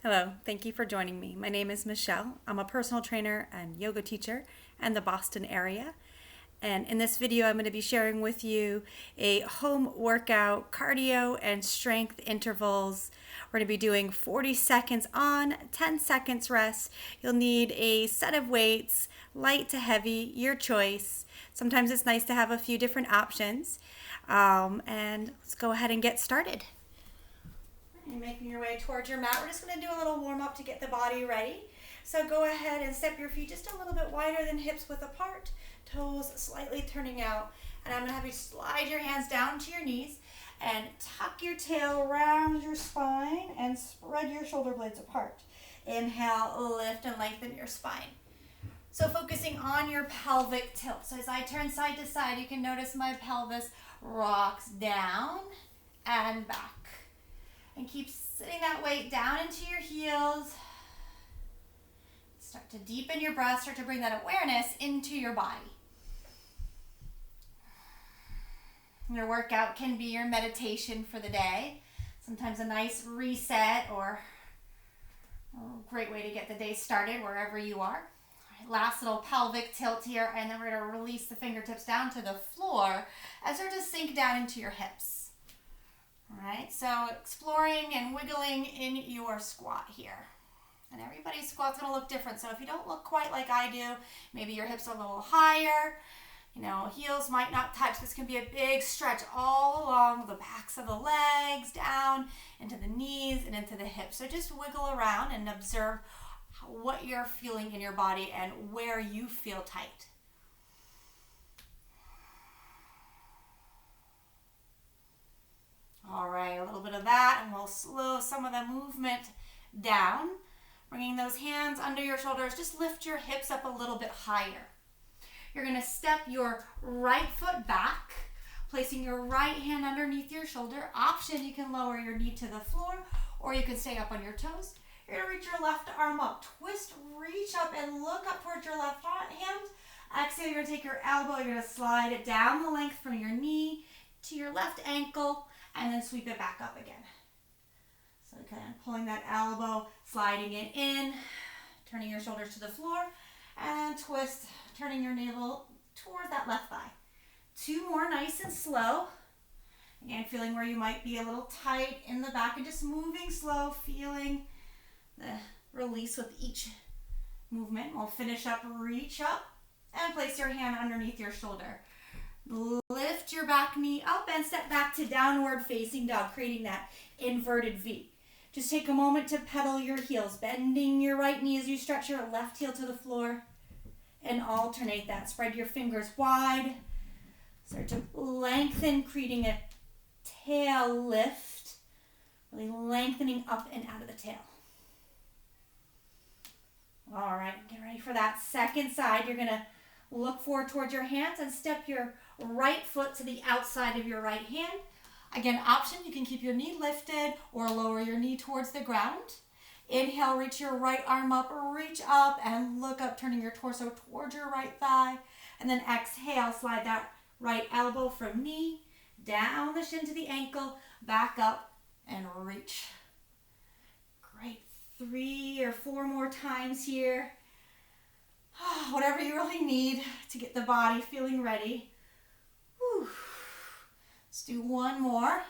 Hello, thank you for joining me. My name is Michelle. I'm a personal trainer and yoga teacher in the Boston area. And in this video, I'm going to be sharing with you a home workout, cardio and strength intervals. We're going to be doing 40 seconds on, 10 seconds rest. You'll need a set of weights, light to heavy, your choice. Sometimes it's nice to have a few different options. And let's go ahead and get started. And making your way towards your mat. We're just going to do a little warm up to get the body ready. So go ahead and step your feet just a little bit wider than hips width apart, toes slightly turning out. And I'm going to have you slide your hands down to your knees and tuck your tail around your spine and spread your shoulder blades apart. Inhale, lift and lengthen your spine. So focusing on your pelvic tilt. So as I turn side to side, you can notice my pelvis rocks down and back. And keep sitting that weight down into your heels. Start to deepen your breath, start to bring that awareness into your body. Your workout can be your meditation for the day. Sometimes a nice reset or a great way to get the day started wherever you are. All right, last little pelvic tilt here, and then we're going to release the fingertips down to the floor as they're to sink down into your hips. All right, so exploring and wiggling in your squat here. And everybody's squat's gonna look different. So if you don't look quite like I do, maybe your hips are a little higher, heels might not touch. This can be a big stretch all along the backs of the legs, down into the knees and into the hips. So just wiggle around and observe what you're feeling in your body and where you feel tight. All right, a little bit of that, and we'll slow some of the movement down. Bringing those hands under your shoulders, just lift your hips up a little bit higher. You're going to step your right foot back, placing your right hand underneath your shoulder. Option, you can lower your knee to the floor, or you can stay up on your toes. You're going to reach your left arm up, twist, reach up, and look up towards your left hand. Exhale, you're going to take your elbow, you're going to slide it down the length from your knee to your left ankle, and then sweep it back up again. So kind of pulling that elbow, sliding it in, turning your shoulders to the floor, and twist, turning your navel towards that left thigh. Two more, nice and slow. Again, feeling where you might be a little tight in the back and just moving slow, feeling the release with each movement. We'll finish up, reach up, and place your hand underneath your shoulder. Lift your back knee up and step back to downward facing dog, creating that inverted V. Just take a moment to pedal your heels, bending your right knee as you stretch your left heel to the floor, and alternate that. Spread your fingers wide. Start to lengthen, creating a tail lift, really lengthening up and out of the tail. All right, get ready for that second side. You're going to look forward towards your hands and step your right foot to the outside of your right hand. Again, option, you can keep your knee lifted or lower your knee towards the ground. Inhale, reach your right arm up, reach up and look up, turning your torso towards your right thigh. And then exhale, slide that right elbow from knee, down the shin to the ankle, back up and reach. Great, 3 or 4 more times here. Whatever you really need to get the body feeling ready. Whew. Let's do one more.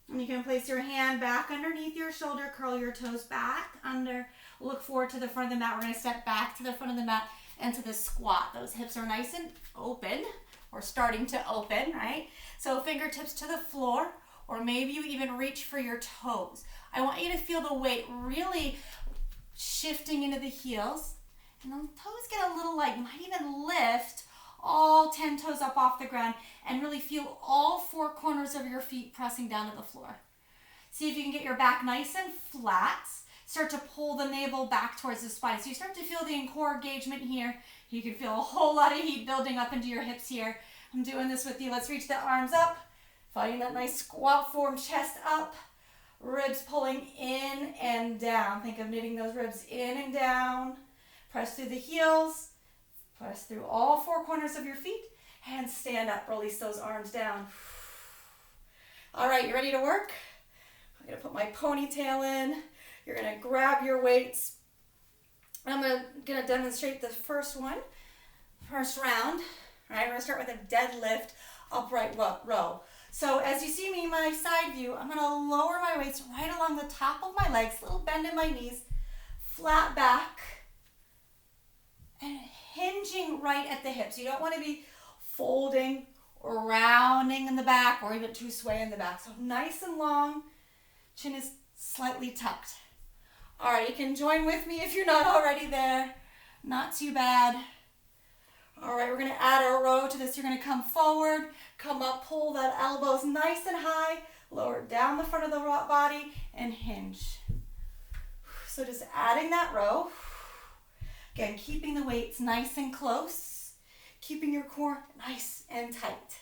And you can place your hand back underneath your shoulder, curl your toes back under, look forward to the front of the mat. We're going to step back to the front of the mat into the squat. Those hips are nice and open, or starting to open, right? So fingertips to the floor, or maybe you even reach for your toes. I want you to feel the weight really shifting into the heels. And the toes get a little light. You might even lift all 10 toes up off the ground and really feel all 4 corners of your feet pressing down to the floor. See if you can get your back nice and flat. Start to pull the navel back towards the spine. So you start to feel the core engagement here. You can feel a whole lot of heat building up into your hips here. I'm doing this with you. Let's reach the arms up. Finding that nice squat form, chest up. Ribs pulling in and down. Think of knitting those ribs in and down. Press through the heels. Press through all 4 corners of your feet. Hands stand up. Release those arms down. All right, you ready to work? I'm going to put my ponytail in. You're gonna grab your weights. I'm gonna demonstrate the first round. All right, we're gonna start with a deadlift upright row. So as you see me in my side view, I'm gonna lower my weights right along the top of my legs, little bend in my knees, flat back, and hinging right at the hips. You don't want to be folding or rounding in the back or even too sway in the back. So nice and long, chin is slightly tucked. All right, you can join with me if you're not already there. Not too bad. All right, we're gonna add a row to this. You're gonna come forward, come up, pull that elbows nice and high, lower down the front of the body, and hinge. So just adding that row. Again, keeping the weights nice and close, keeping your core nice and tight.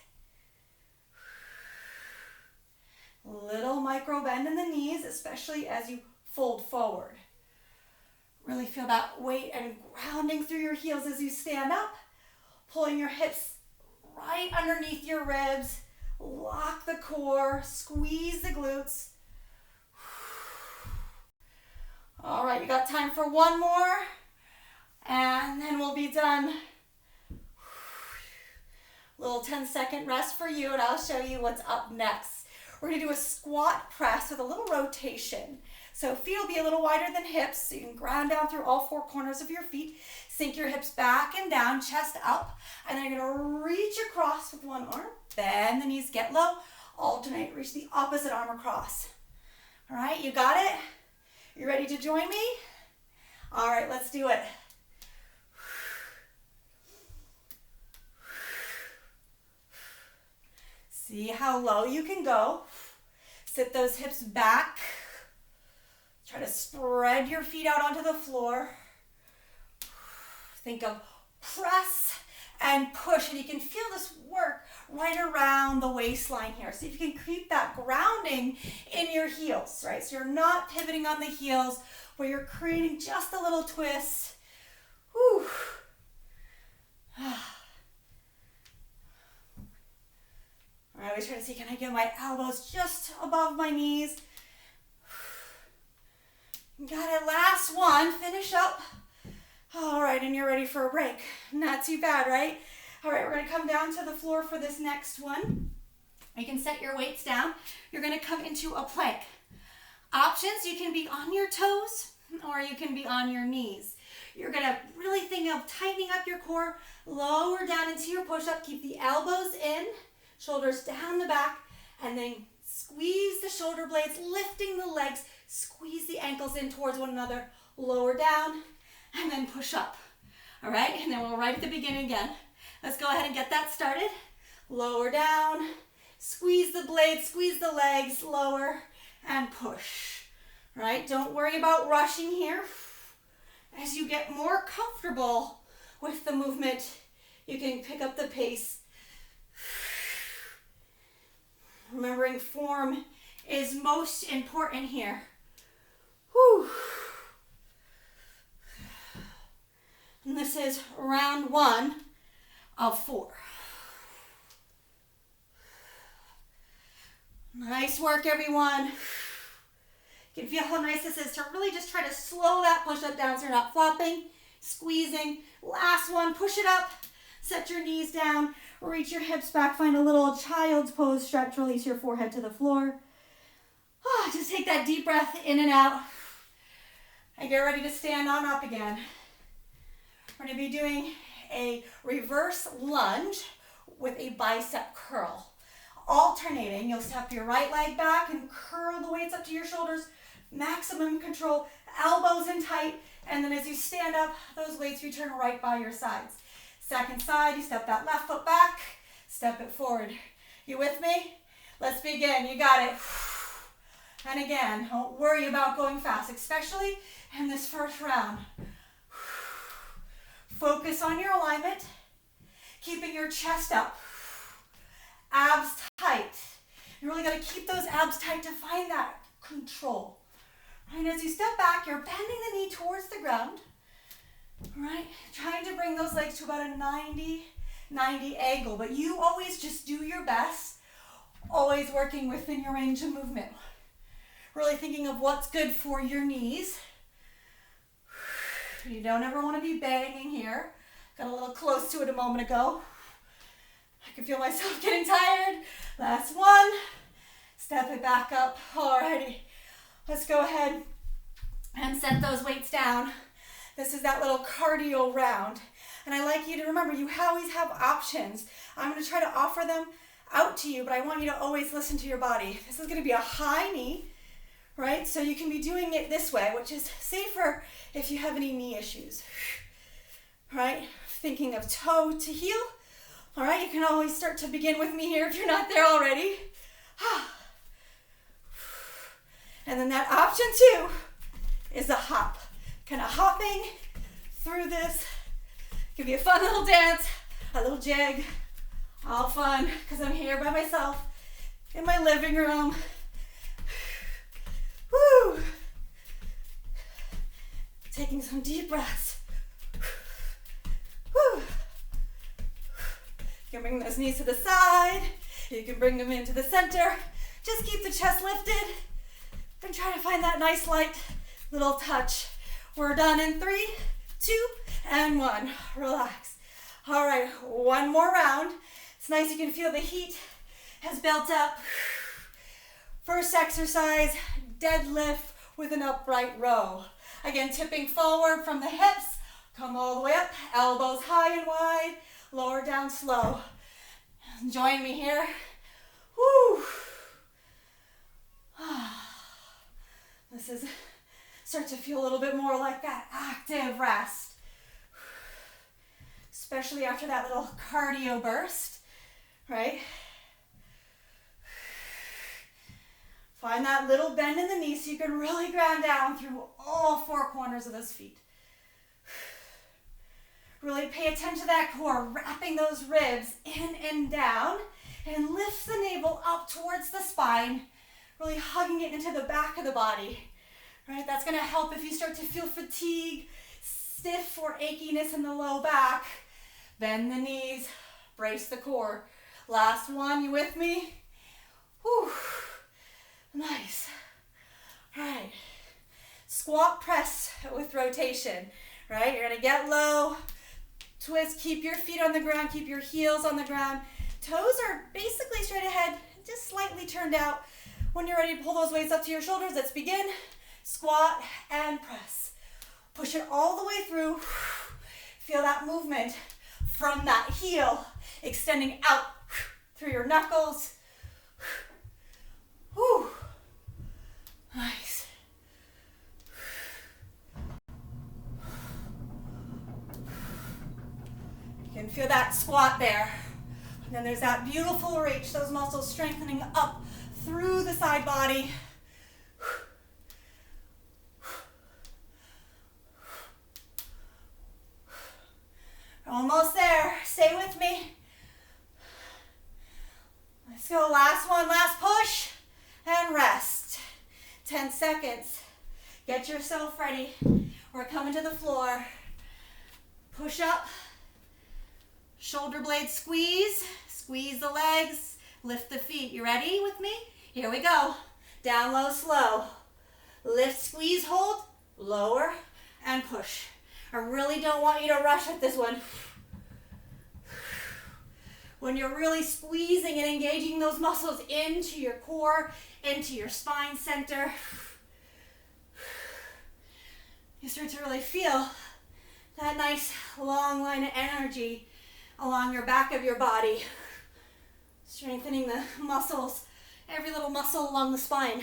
Little micro bend in the knees, especially as you fold forward. Really feel that weight and grounding through your heels as you stand up, pulling your hips right underneath your ribs, lock the core, squeeze the glutes. All right, you got time for one more, and then we'll be done. Little 10-second rest for you, and I'll show you what's up next. We're gonna do a squat press with a little rotation. So feet will be a little wider than hips, so you can ground down through all four corners of your feet. Sink your hips back and down, chest up, and then you're gonna reach across with one arm, bend the knees, get low, alternate, reach the opposite arm across. All right, you got it? You ready to join me? All right, let's do it. See how low you can go. Sit those hips back. Try to spread your feet out onto the floor. Think of press and push, and you can feel this work right around the waistline here. So if you can keep that grounding in your heels, right? So you're not pivoting on the heels, where you're creating just a little twist. Whew. I always try to see, can I get my elbows just above my knees? Got it, last one, finish up. All right, and you're ready for a break. Not too bad, right? All right, we're gonna come down to the floor for this next one. You can set your weights down. You're gonna come into a plank. Options, you can be on your toes or you can be on your knees. You're gonna really think of tightening up your core, lower down into your push-up, keep the elbows in, shoulders down the back, and then squeeze the shoulder blades, lifting the legs, squeeze the ankles in towards one another, lower down, and then push up. All right, and then we'll right at the beginning again. Let's go ahead and get that started. Lower down, squeeze the blades, squeeze the legs, lower, and push. All right, don't worry about rushing here. As you get more comfortable with the movement, you can pick up the pace. Remembering form is most important here. Whew. And this is round 1 of 4. Nice work, everyone. You can feel how nice this is to really just try to slow that push-up down so you're not flopping, squeezing. Last one, push it up. Set your knees down, reach your hips back, find a little child's pose, stretch, release your forehead to the floor. Just take that deep breath in and out. And get ready to stand on up again. We're going to be doing a reverse lunge with a bicep curl. Alternating, you'll step your right leg back and curl the weights up to your shoulders. Maximum control, elbows in tight. And then as you stand up, those weights return right by your sides. Second side, you step that left foot back, step it forward. You with me? Let's begin. You got it. And again, don't worry about going fast, especially in this first round. Focus on your alignment, keeping your chest up, abs tight. You really got to keep those abs tight to find that control. And as you step back, you're bending the knee towards the ground. All right, trying to bring those legs to about a 90 angle, but you always just do your best, always working within your range of movement. Really thinking of what's good for your knees. You don't ever want to be banging here. Got a little close to it a moment ago. I can feel myself getting tired. Last one. Step it back up. Alrighty. Let's go ahead and set those weights down. This is that little cardio round. And I like you to remember, you always have options. I'm going to try to offer them out to you, but I want you to always listen to your body. This is going to be a high knee, right? So you can be doing it this way, which is safer if you have any knee issues, right? Thinking of toe to heel. All right, you can always start to begin with me here if you're not there already. And then that option 2 is a hop. Kind of hopping through this. Give you a fun little dance, a little jig. All fun, because I'm here by myself in my living room. Woo! Taking some deep breaths. Woo! You can bring those knees to the side. You can bring them into the center. Just keep the chest lifted and try to find that nice light little touch. We're done in 3, 2, and 1. Relax. All right, one more round. It's nice you can feel the heat has built up. First exercise, deadlift with an upright row. Again, tipping forward from the hips. Come all the way up, elbows high and wide. Lower down slow. Join me here. Woo. This is start to feel a little bit more like that active rest, especially after that little cardio burst, right? Find that little bend in the knee so you can really ground down through all 4 corners of those feet. Really pay attention to that core, wrapping those ribs in and down, and lift the navel up towards the spine, really hugging it into the back of the body. Right? That's going to help if you start to feel fatigue, stiff or achiness in the low back. Bend the knees, brace the core. Last one, you with me? Whew. Nice. All right. Squat press with rotation, right? You're going to get low, twist, keep your feet on the ground, keep your heels on the ground. Toes are basically straight ahead, just slightly turned out. When you're ready to pull those weights up to your shoulders, let's begin. Squat and press. Push it all the way through. Feel that movement from that heel extending out through your knuckles. Whew. Nice. You can feel that squat there. And then there's that beautiful reach, those muscles strengthening up through the side body. Almost there. Stay with me. Let's go. Last one. Last push. And rest. 10 seconds. Get yourself ready. We're coming to the floor. Push up. Shoulder blades squeeze. Squeeze the legs. Lift the feet. You ready with me? Here we go. Down low, slow. Lift, squeeze, hold. Lower and push. I really don't want you to rush at this one. When you're really squeezing and engaging those muscles into your core, into your spine center, you start to really feel that nice long line of energy along your back of your body, strengthening the muscles, every little muscle along the spine.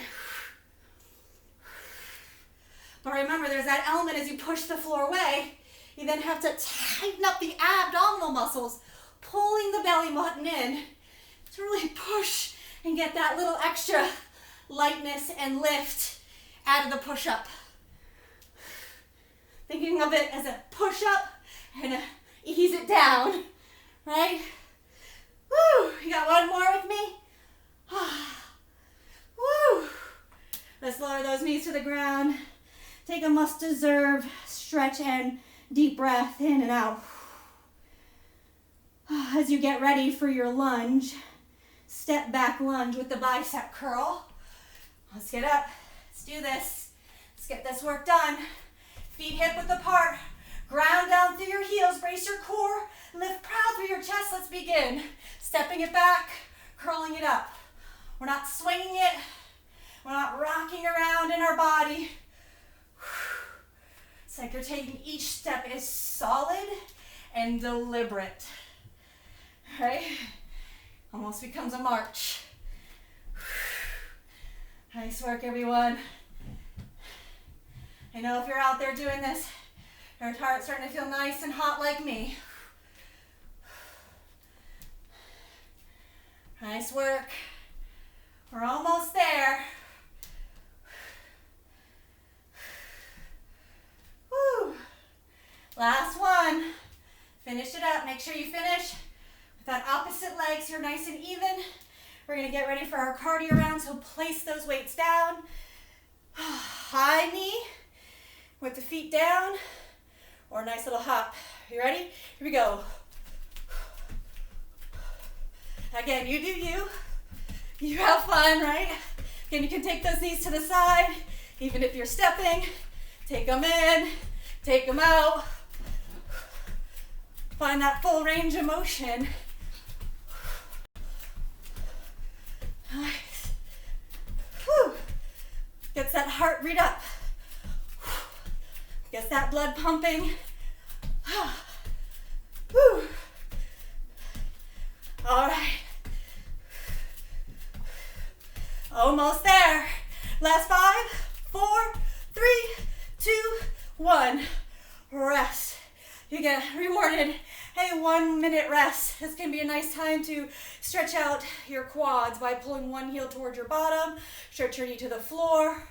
But remember, there's that element as you push the floor away, you then have to tighten up the abdominal muscles, pulling the belly button in to really push and get that little extra lightness and lift out of the push-up. Thinking of it as a push-up and a ease it down, right? Woo! You got one more with me? Woo! Let's lower those knees to the ground. Take a must-deserve stretch and deep breath in and out. As you get ready for your lunge, step back lunge with the bicep curl. Let's get up. do this. Let's get this work done. Feet hip width apart. Ground down through your heels. Brace your core. Lift proud through your chest. Let's begin. Stepping it back, curling it up. We're not swinging it. We're not rocking around in our body. It's like you're taking each step is solid and deliberate. Right? Almost becomes a march. Nice work, everyone. I know if you're out there doing this, your heart's starting to feel nice and hot like me. Nice work. We're almost there. Woo. Last one. Finish it up. Make sure you finish with that opposite leg so you're nice and even. We're going to get ready for our cardio round, so place those weights down. High knee with the feet down, or a nice little hop. You ready? Here we go. Again, you do you. You have fun, right? Again, you can take those knees to the side, even if you're stepping. Take them in, take them out. Find that full range of motion. Nice. Whew. Gets that heart rate up. Gets that blood pumping. Whew. All right. Almost there. Last 5, 4, 3, 2, 1. Rest. You get rewarded a 1-minute rest. This can be a nice time to stretch out your quads by pulling one heel towards your bottom. Stretch your knee to the floor.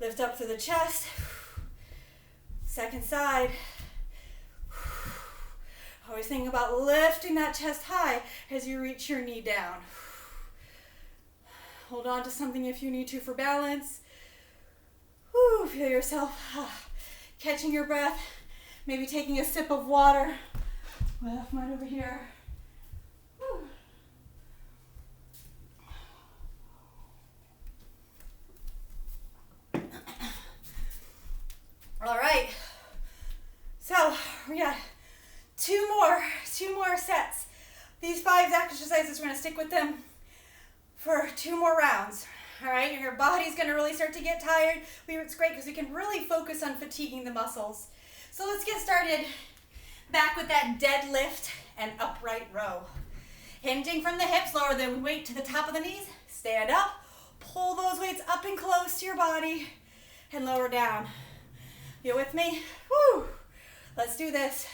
Lift up through the chest. Second side. Always think about lifting that chest high as you reach your knee down. Hold on to something if you need to for balance. Whew, feel yourself catching your breath. Maybe taking a sip of water. I left mine over here. Whew. All right. So we got two more sets. These 5 exercises, we're going to stick with them for 2 more rounds. All right, your body's going to really start to get tired. It's great because we can really focus on fatiguing the muscles. So let's get started back with that deadlift and upright row. Hinging from the hips, lower the weight to the top of the knees. Stand up, pull those weights up and close to your body, and lower down. You with me? Woo! Let's do this.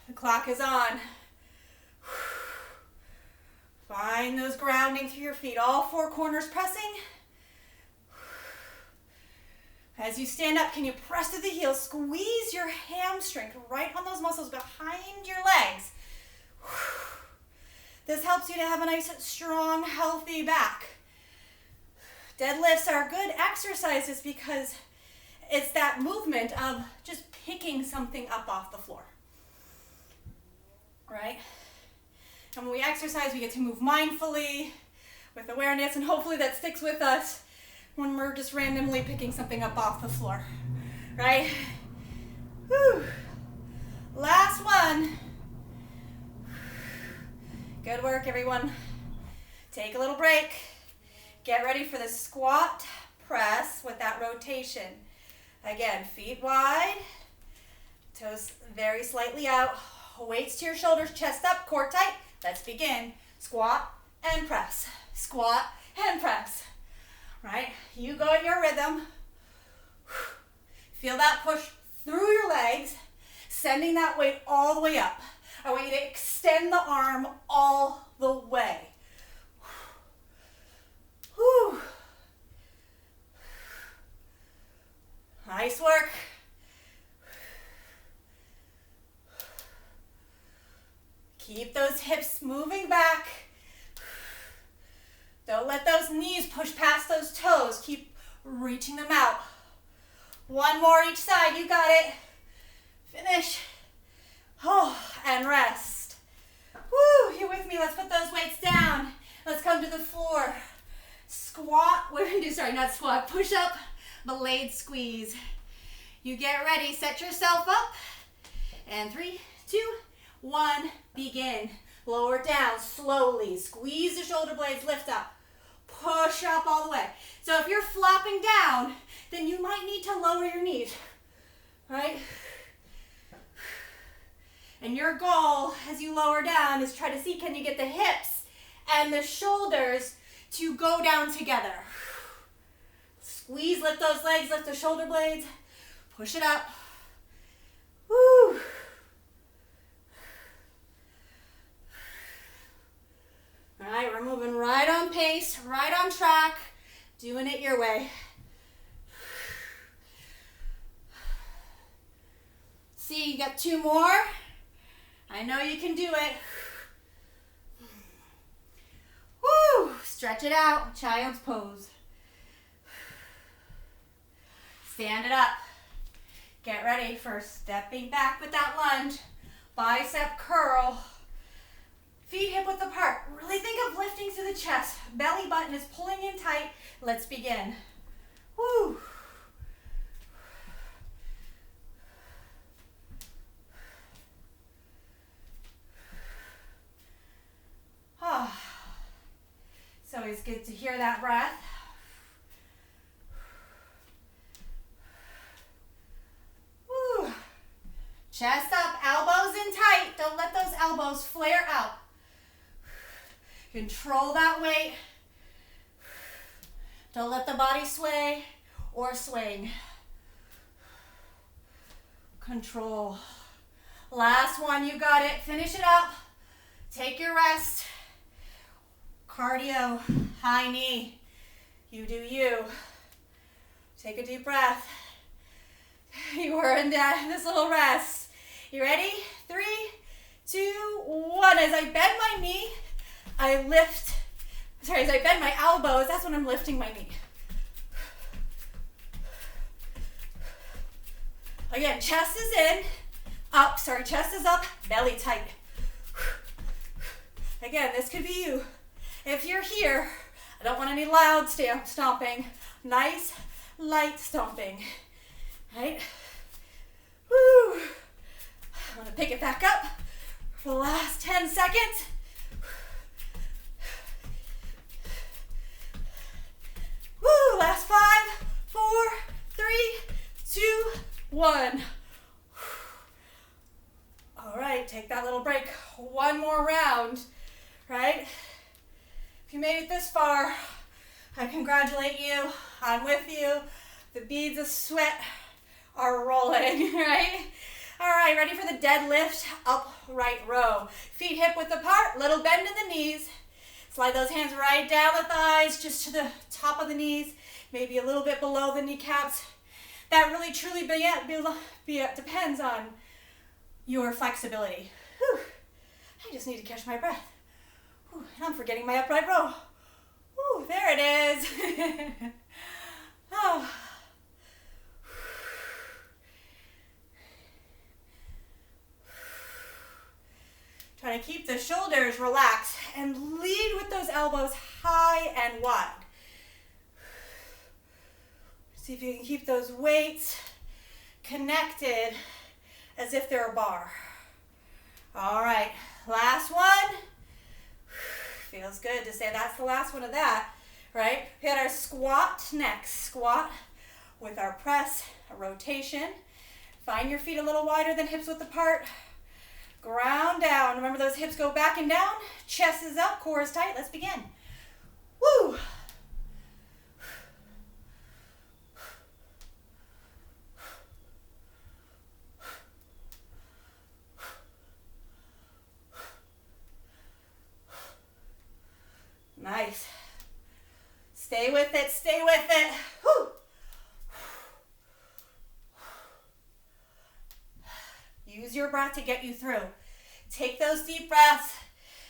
The clock is on. Find those grounding through your feet. All 4 corners pressing. As you stand up, can you press through the heels? Squeeze your hamstring right on those muscles behind your legs. This helps you to have a nice, strong, healthy back. Deadlifts are good exercises because it's that movement of just picking something up off the floor. Right? And when we exercise, we get to move mindfully with awareness, and hopefully that sticks with us when we're just randomly picking something up off the floor, right? Whew. Last one. Good work, everyone. Take a little break. Get ready for the squat press with that rotation. Again, feet wide, toes very slightly out, weights to your shoulders, chest up, core tight. Let's begin. Squat and press. Squat and press. Right? You go at your rhythm. Feel that push through your legs, sending that weight all the way up. I want you to extend the arm all the way. Whew. Nice work. Keep those hips moving back. Don't let those knees push past those toes. Keep reaching them out. 1 more each side. You got it. Finish. Oh, and rest. Woo, you with me? Let's put those weights down. Let's come to the floor. squat, we're gonna do, sorry, not squat, push up, blade squeeze. You get ready, set yourself up, and 3, 2, 1, begin. Lower down slowly, squeeze the shoulder blades, lift up, push up all the way. So if you're flopping down, then you might need to lower your knees, right? And your goal as you lower down is try to see, can you get the hips and the shoulders to go down together. Squeeze, lift those legs, lift the shoulder blades, push it up. Woo. All right, we're moving right on pace, right on track, doing it your way. See, you got 2 more. I know you can do it. Woo! Stretch it out, child's pose. Stand it up. Get ready for stepping back with that lunge. Bicep curl. Feet hip width apart. Really think of lifting through the chest. Belly button is pulling in tight. Let's begin. Woo! Oh. It's always good to hear that breath. Woo. Chest up, elbows in tight. Don't let those elbows flare out. Control that weight. Don't let the body sway or swing. Control. Last one, you got it. Finish it up. Take your rest. Cardio, high knee. You do you. Take a deep breath. You were in this little rest. You ready? 3, 2, 1. As I bend my knee, I lift. Sorry, as I bend my elbows, that's when I'm lifting my knee. Again, chest is in, up, sorry, chest is up, belly tight. Again, this could be you. If you're here, I don't want any loud stomping. Nice, light stomping. Right? Woo! I'm gonna pick it back up for the last 10 seconds. Woo! Last 5, 4, 3, 2, 1. All right, take that little break. One more round, right? If you made it this far, I congratulate you. I'm with you. The beads of sweat are rolling, right? All right, ready for the deadlift, upright row. Feet hip width apart, little bend in the knees. Slide those hands right down the thighs, just to the top of the knees, maybe a little bit below the kneecaps. That really truly depends on your flexibility. Whew. I just need to catch my breath. Whew. And I'm forgetting my upright row. Whew, there it is. Oh. Try to keep the shoulders relaxed and lead with those elbows high and wide. See if you can keep those weights connected as if they're a bar. All right, last one. Feels good to say that's the last one of that, right? We had our squat next. Squat with our press, a rotation. Find your feet a little wider than hips width apart. Ground down. Remember those hips go back and down. Chest is up, core is tight. Let's begin. Woo! Nice. Stay with it, stay with it. Woo! Use your breath to get you through. Take those deep breaths.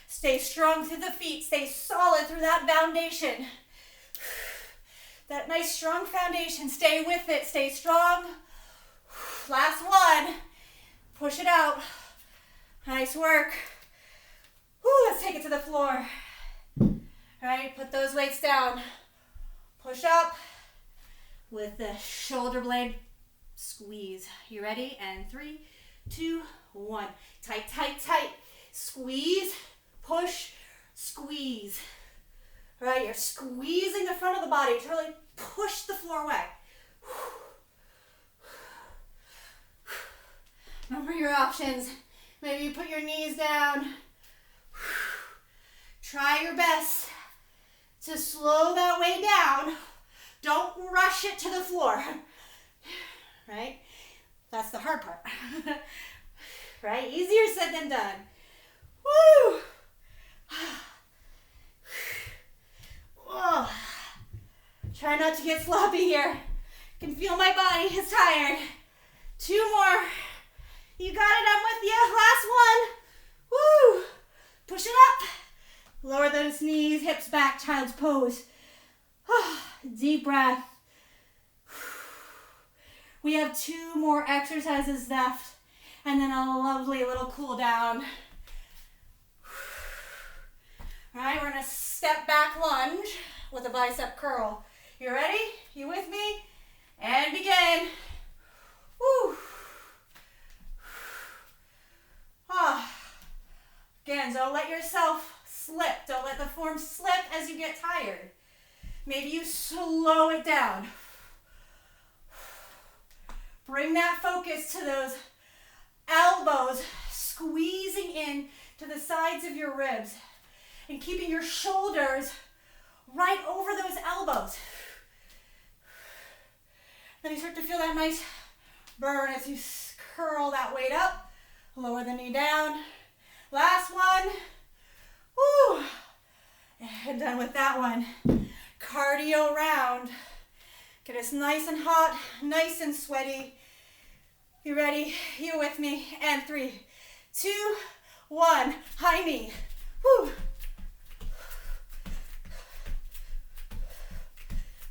Stay strong through the feet. Stay solid through that foundation. That nice strong foundation. Stay with it. Stay strong. Last one. Push it out. Nice work. Woo, let's take it to the floor. All right, put those weights down. Push up with the shoulder blade squeeze. You ready? And 3, 2, 1. Tight, tight, tight. Squeeze, push, squeeze. All right, you're squeezing the front of the body to really push the floor away. Remember your options. Maybe you put your knees down. Try your best to slow that way down. Don't rush it to the floor. Right? That's the hard part. Right? Easier said than done. Woo! Oh. Try not to get sloppy here. I can feel my body is tired. 2 more. You got it, I'm with you. Last one. Woo! Push it up. Lower those knees, hips back, child's pose. Deep breath. We have 2 more exercises left, and then a lovely little cool down. All right, we're gonna step back lunge with a bicep curl. You ready? You with me? And begin. Woo. Again, don't let yourself slip. Don't let the form slip as you get tired. Maybe you slow it down. Bring that focus to those elbows, squeezing in to the sides of your ribs and keeping your shoulders right over those elbows. Then you start to feel that nice burn as you curl that weight up. Lower the knee down. Last one. Woo. And done with that one. Cardio round. Get us nice and hot, nice and sweaty. You ready? You with me? And 3, 2, 1. High knee. Woo.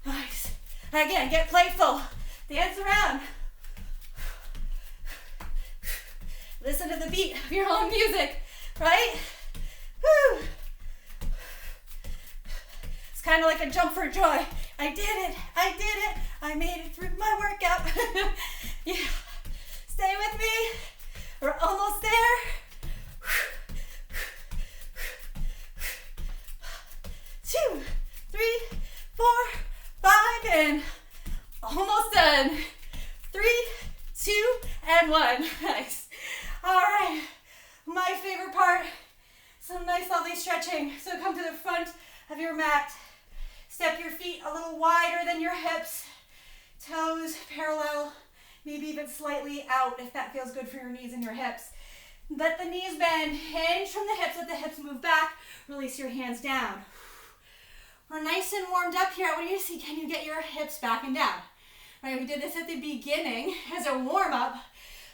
Nice. Again, get playful. Dance around. Listen to the beat of your own music, right? Woo. It's kind of like a jump for joy. I did it. I did it. I made it through my workout. Yeah. Stay with me. We're almost there. 2, 3, 4, 5, and almost done. 3, 2, and 1. Nice. All right. My favorite part. Some nice, lovely stretching. So come to the front of your mat. Step your feet a little wider than your hips. Toes parallel, maybe even slightly out if that feels good for your knees and your hips. Let the knees bend, hinge from the hips, let the hips move back, release your hands down. We're nice and warmed up here. What do you see? Can you get your hips back and down? Right, we did this at the beginning as a warm up,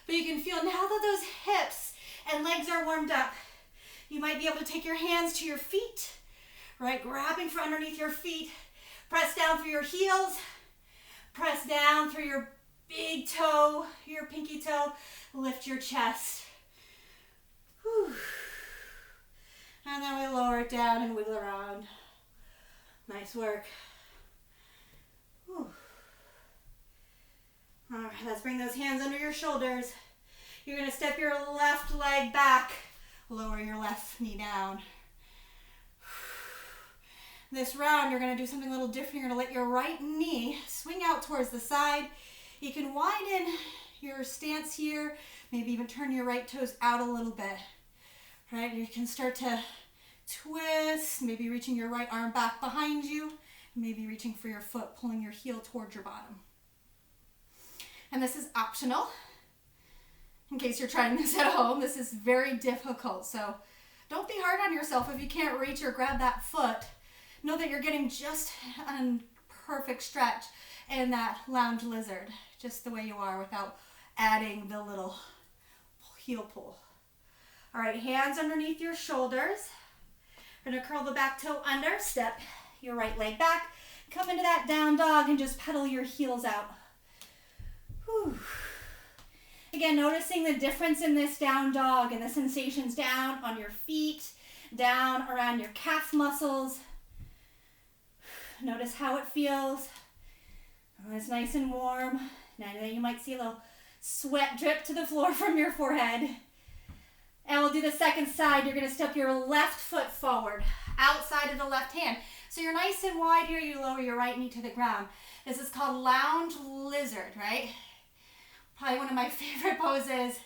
but you can feel now that those hips and legs are warmed up, you might be able to take your hands to your feet, right? Grabbing from underneath your feet, press down through your heels, press down through your big toe, your pinky toe, lift your chest. Whew. And then we lower it down and wiggle around. Nice work. Whew. All right, let's bring those hands under your shoulders. You're gonna step your left leg back, lower your left knee down. This round, you're gonna do something a little different. You're gonna let your right knee swing out towards the side. You can widen your stance here, maybe even turn your right toes out a little bit. Right, you can start to twist, maybe reaching your right arm back behind you, maybe reaching for your foot, pulling your heel towards your bottom. And this is optional. In case you're trying this at home, this is very difficult. So don't be hard on yourself if you can't reach or grab that foot. Know that you're getting just a perfect stretch in that lounge lizard, just the way you are without adding the little heel pull. All right, hands underneath your shoulders. We're gonna curl the back toe under, step your right leg back, come into that down dog and just pedal your heels out. Whew. Again, noticing the difference in this down dog and the sensations down on your feet, down around your calf muscles. Notice how it feels. Oh, it's nice and warm. Now you might see a little sweat drip to the floor from your forehead. And we'll do the second side. You're going to step your left foot forward, outside of the left hand. So you're nice and wide here. You lower your right knee to the ground. This is called lounge lizard, right? Probably one of my favorite poses.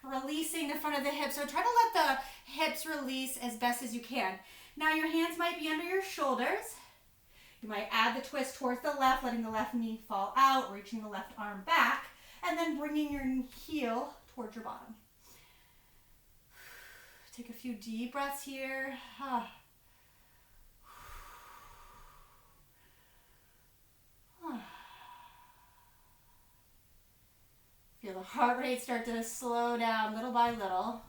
Releasing the front of the hips. So try to let the hips release as best as you can. Now your hands might be under your shoulders. You might add the twist towards the left, letting the left knee fall out, reaching the left arm back, and then bringing your heel towards your bottom. Take a few deep breaths here. Feel the heart rate start to slow down little by little.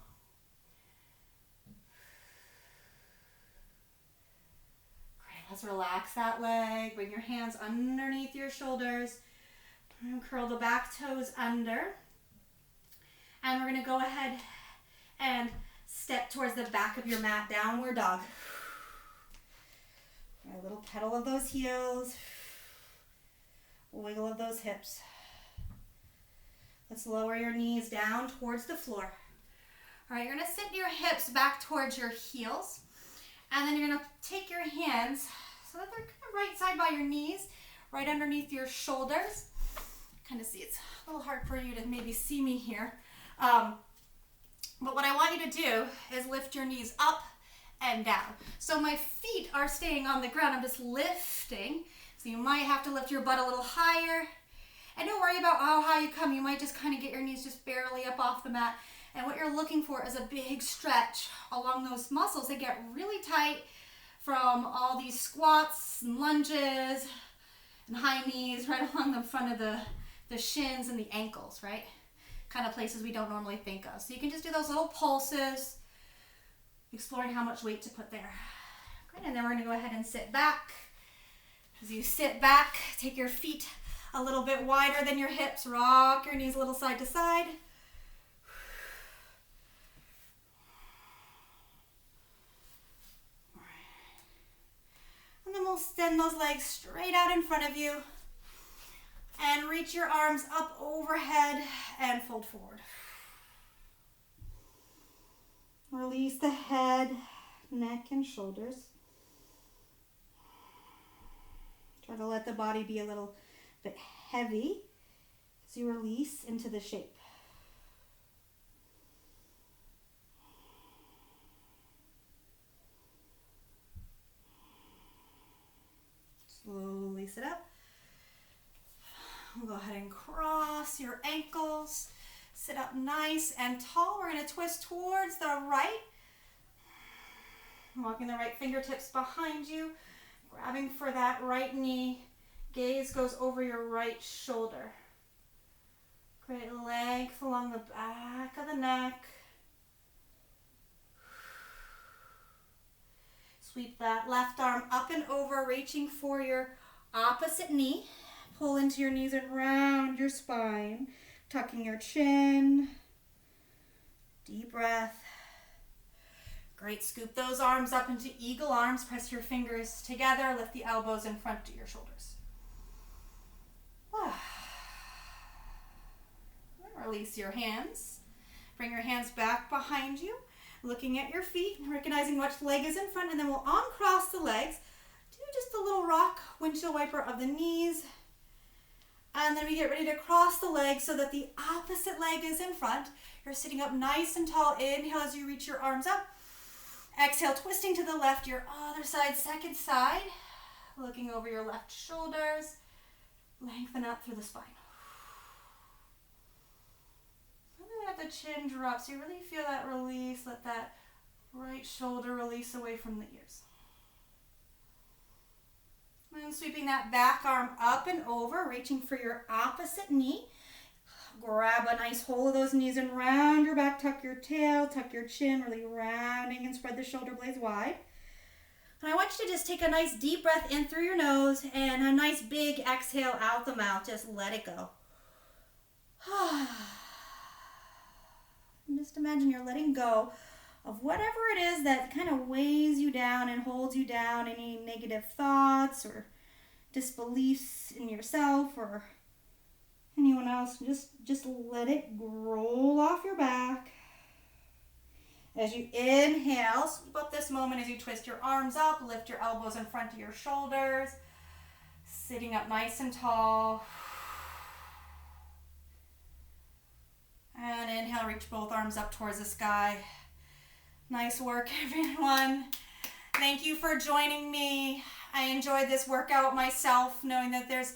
Great, let's relax that leg. Bring your hands underneath your shoulders. And curl the back toes under. And we're going to go ahead and step towards the back of your mat, downward dog. A little pedal of those heels. Wiggle of those hips. Let's lower your knees down towards the floor. All right, you're going to sit your hips back towards your heels. And then you're going to take your hands so that they're kind of right side by your knees, right underneath your shoulders. Kind of see, it's a little hard for you to maybe see me here. But what I want you to do is lift your knees up and down. So my feet are staying on the ground. I'm just lifting. So you might have to lift your butt a little higher. And don't worry about how high you come. You might just kind of get your knees just barely up off the mat. And what you're looking for is a big stretch along those muscles that get really tight from all these squats and lunges and high knees right along the front of the shins and the ankles, right? Kind of places we don't normally think of. So you can just do those little pulses, exploring how much weight to put there. Great, and then we're going to go ahead and sit back. As you sit back, take your feet a little bit wider than your hips. Rock your knees a little side to side. And then we'll extend those legs straight out in front of you. And reach your arms up overhead and fold forward. Release the head, neck, and shoulders. Try to let the body be a little bit heavy as you release into the shape. Slowly sit up. We'll go ahead and cross your ankles. Sit up nice and tall. We're going to twist towards the right. Walking the right fingertips behind you. Grabbing for that right knee. Gaze goes over your right shoulder. Great length along the back of the neck. Sweep that left arm up and over, reaching for your opposite knee. Pull into your knees and round your spine, tucking your chin. Deep breath. Great, scoop those arms up into eagle arms. Press your fingers together. Lift the elbows in front of your shoulders. Release your hands. Bring your hands back behind you, looking at your feet, recognizing which leg is in front, and then we'll uncross the legs. Do just a little rock windshield wiper of the knees. And then we get ready to cross the legs so that the opposite leg is in front. You're sitting up nice and tall. Inhale as you reach your arms up. Exhale, twisting to the left, your other side, second side. Looking over your left shoulders. Lengthen up through the spine. And then let the chin drop so you really feel that release. Let that right shoulder release away from the ears. And sweeping that back arm up and over, reaching for your opposite knee. Grab a nice hold of those knees and round your back, tuck your tail, tuck your chin, really rounding and spread the shoulder blades wide. And I want you to just take a nice deep breath in through your nose and a nice big exhale out the mouth. Just let it go. And just imagine you're letting go of whatever it is that kind of weighs you down and holds you down, any negative thoughts or disbeliefs in yourself or anyone else. Just let it roll off your back. As you inhale, sweep up this moment as you twist your arms up, lift your elbows in front of your shoulders, sitting up nice and tall. And inhale, reach both arms up towards the sky. Nice work, everyone. Thank you for joining me. I enjoyed this workout myself, knowing that there's